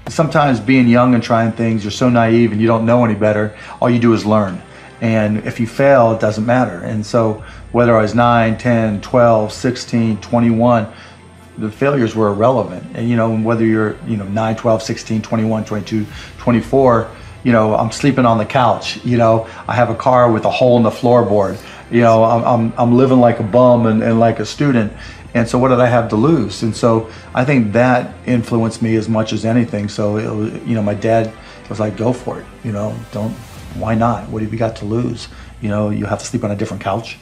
Sometimes being young and trying things, you're so naive and you don't know any better. All you do is learn. And if you fail, it doesn't matter. And so whether I was 9, 10, 12, 16, 21, the failures were irrelevant. And whether you're 9, 12, 16, 21, 22, 24, I'm sleeping on the couch. I have a car with a hole in the floorboard. I'm living like a bum and like a student. And so what did I have to lose? And so I think that influenced me as much as anything. So it was, my dad was like, go for it. Why not? What have you got to lose? You have to sleep on a different couch.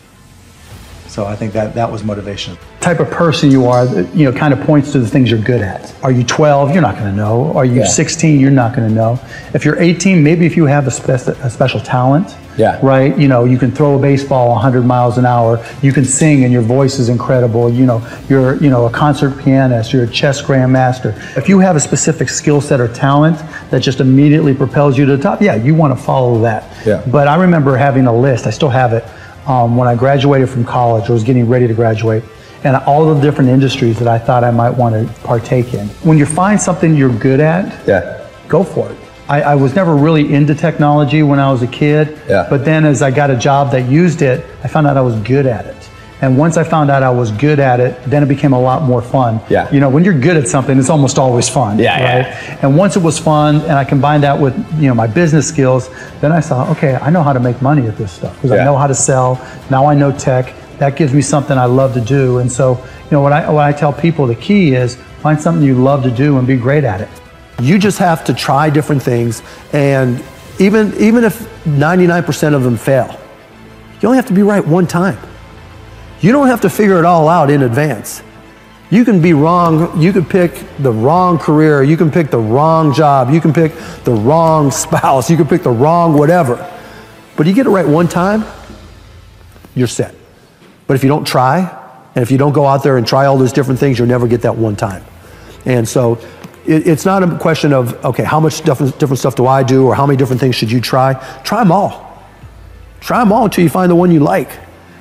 So I think that was motivation. Type of person you are, kind of points to the things you're good at. Are you 12? You're not going to know. Are you 16? You're not going to know. If you're 18, maybe if you have a special talent, right? You can throw a baseball 100 miles an hour. You can sing, and your voice is incredible. You're a concert pianist. You're a chess grandmaster. If you have a specific skill set or talent that just immediately propels you to the top, you want to follow that. Yeah. But I remember having a list. I still have it. When I graduated from college, I was getting ready to graduate, and all the different industries that I thought I might want to partake in. When you find something you're good at, go for it. I was never really into technology when I was a kid, but then as I got a job that used it, I found out I was good at it. And once I found out I was good at it, then it became a lot more fun. When you're good at something, it's almost always fun. And once it was fun, and I combined that with my business skills, then I saw, okay, I know how to make money at this stuff because I know how to sell. Now I know tech. That gives me something I love to do. And so, what I tell people, the key is find something you love to do and be great at it. You just have to try different things, and even if 99% of them fail, you only have to be right one time. You don't have to figure it all out in advance. You can be wrong. You can pick the wrong career. You can pick the wrong job. You can pick the wrong spouse. You can pick the wrong whatever. But you get it right one time, you're set. But if you don't try, and if you don't go out there and try all those different things, you'll never get that one time. And so it's not a question of, okay, how much different stuff do I do, or how many different things should you try? Try them all. Try them all until you find the one you like.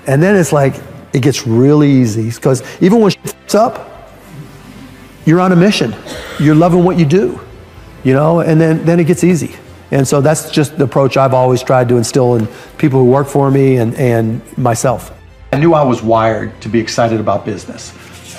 And then it's like, it gets really easy, because even when shit's up, you're on a mission. You're loving what you do, and then it gets easy. And so that's just the approach I've always tried to instill in people who work for me and myself. I knew I was wired to be excited about business.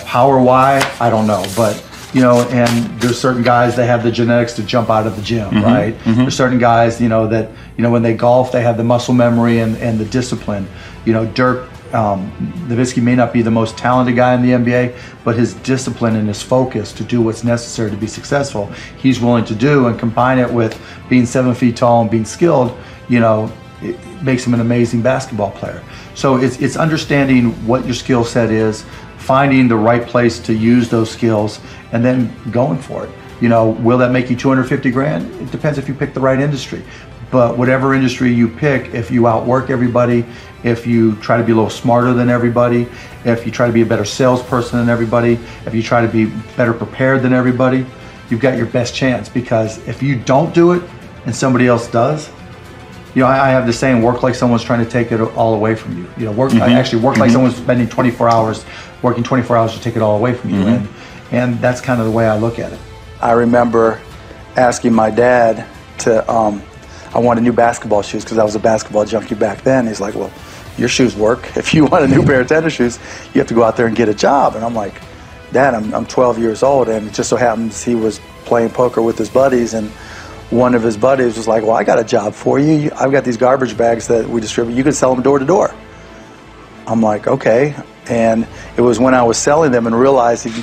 How or why, I don't know, but and there's certain guys that have the genetics to jump out of the gym, right? There's certain guys, that when they golf, they have the muscle memory and the discipline. Dirk Nowitzki may not be the most talented guy in the NBA, but his discipline and his focus to do what's necessary to be successful, he's willing to do, and combine it with being 7 feet tall and being skilled, it makes him an amazing basketball player. So it's understanding what your skill set is, finding the right place to use those skills, and then going for it. Will that make you 250 grand? It depends if you pick the right industry. But whatever industry you pick, if you outwork everybody, if you try to be a little smarter than everybody, if you try to be a better salesperson than everybody, if you try to be better prepared than everybody, you've got your best chance. Because if you don't do it and somebody else does, I have the saying, work like someone's trying to take it all away from you. I actually work like someone's spending 24 hours, working 24 hours to take it all away from you. And that's kind of the way I look at it. I remember asking my dad to, I wanted new basketball shoes because I was a basketball junkie back then. He's like, well, your shoes work. If you want a new pair of tennis shoes, you have to go out there and get a job. And I'm like, Dad, I'm 12 years old, and it just so happens he was playing poker with his buddies, and one of his buddies was like, well, I got a job for you. I've got these garbage bags that we distribute. You can sell them door to door. I'm like, okay. And it was when I was selling them and realizing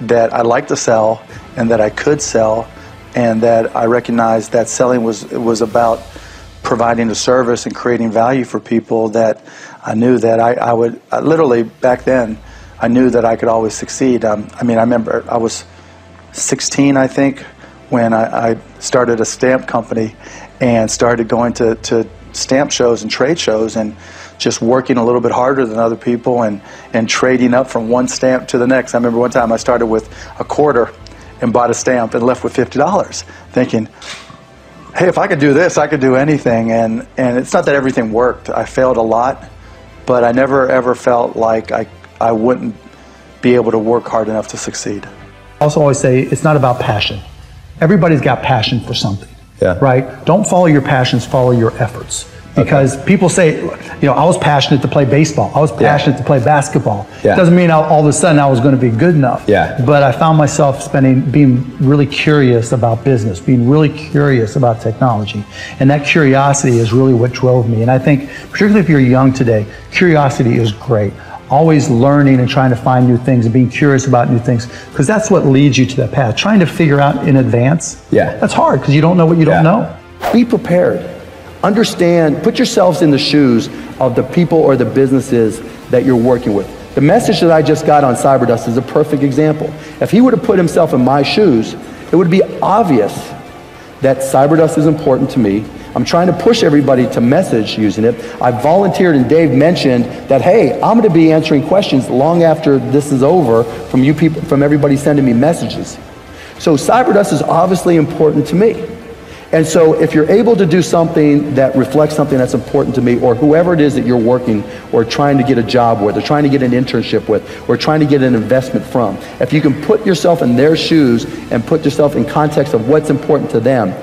that I liked to sell and that I could sell, and that I recognized that selling was about providing a service and creating value for people, that I knew that I would literally back then, I knew that I could always succeed. I remember I was 16, I think, when I started a stamp company and started going to stamp shows and trade shows and just working a little bit harder than other people and trading up from one stamp to the next. I remember one time I started with a quarter and bought a stamp and left with $50, thinking, hey, if I could do this, I could do anything. And it's not that everything worked. I failed a lot, but I never ever felt like I wouldn't be able to work hard enough to succeed. I also always say it's not about passion. Everybody's got passion for something, right? Don't follow your passions, follow your efforts. Because people say, you know, I was passionate to play baseball. I was passionate to play basketball. It doesn't mean all of a sudden I was going to be good enough. But I found myself being really curious about business, being really curious about technology. And that curiosity is really what drove me. And I think, particularly if you're young today, curiosity is great. Always learning and trying to find new things and being curious about new things, because that's what leads you to that path. Trying to figure out in advance, that's hard because you don't know what you don't know. Be prepared. Understand, put yourselves in the shoes of the people or the businesses that you're working with. The message that I just got on Cyberdust is a perfect example. If he would have put himself in my shoes, it would be obvious that Cyberdust is important to me. I'm trying to push everybody to message using it. I volunteered, and Dave mentioned that, hey, I'm going to be answering questions long after this is over from you people, from everybody sending me messages. So Cyberdust is obviously important to me. And so if you're able to do something that reflects something that's important to me, or whoever it is that you're working or trying to get a job with, or trying to get an internship with, or trying to get an investment from, if you can put yourself in their shoes and put yourself in context of what's important to them,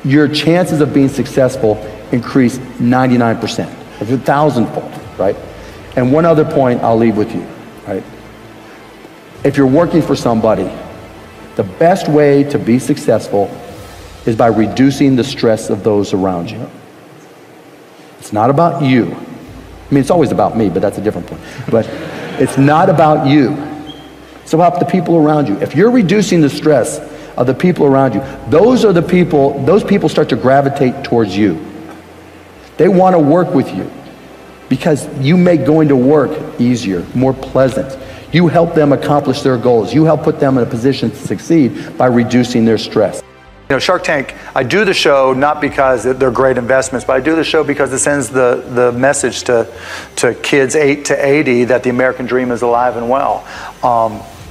your chances of being successful increase 99%, 1,000-fold, right? And one other point I'll leave with you, right? If you're working for somebody, the best way to be successful is by reducing the stress of those around you. It's not about you. I mean, it's always about me, but that's a different point. But it's not about you. It's about the people around you. If you're reducing the stress of the people around you, those people start to gravitate towards you. They want to work with you because you make going to work easier, more pleasant. You help them accomplish their goals. You help put them in a position to succeed by reducing their stress. You know, Shark Tank, I do the show not because they're great investments, but I do the show because it sends the message to kids 8 to 80 that the American dream is alive and well.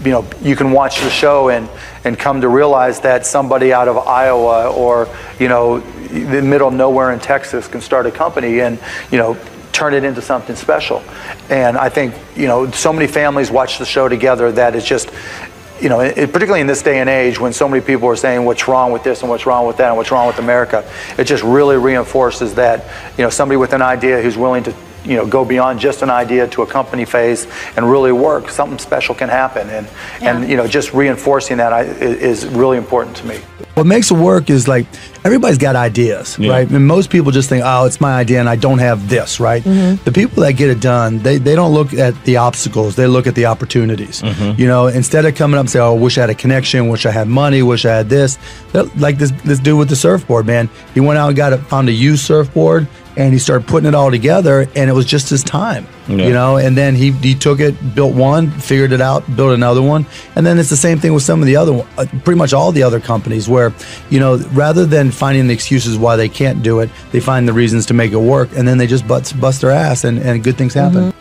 You know, you can watch the show and come to realize that somebody out of Iowa or, you know, the middle of nowhere in Texas can start a company and, you know, turn it into something special. And I think, you know, so many families watch the show together that it's just, you know, particularly in this day and age when so many people are saying what's wrong with this and what's wrong with that and what's wrong with America, it just really reinforces that, you know, somebody with an idea who's willing to, you know, go beyond just an idea to a company phase and really work, something special can happen. And you know, just reinforcing that is really important to me. What makes it work is like everybody's got ideas, right? And most people just think, oh, it's my idea and I don't have this, right? The people that get it done, they don't look at the obstacles, they look at the opportunities. You know, instead of coming up and saying, oh, I wish I had a connection, wish I had money, wish I had this. Like this dude with the surfboard, man. He went out and found a used surfboard and he started putting it all together and it was just his time. You know, and then he took it, built one, figured it out, built another one. And then it's the same thing with some of the other, pretty much all the other companies where, you know, rather than finding the excuses why they can't do it, they find the reasons to make it work and then they just bust their ass and good things happen.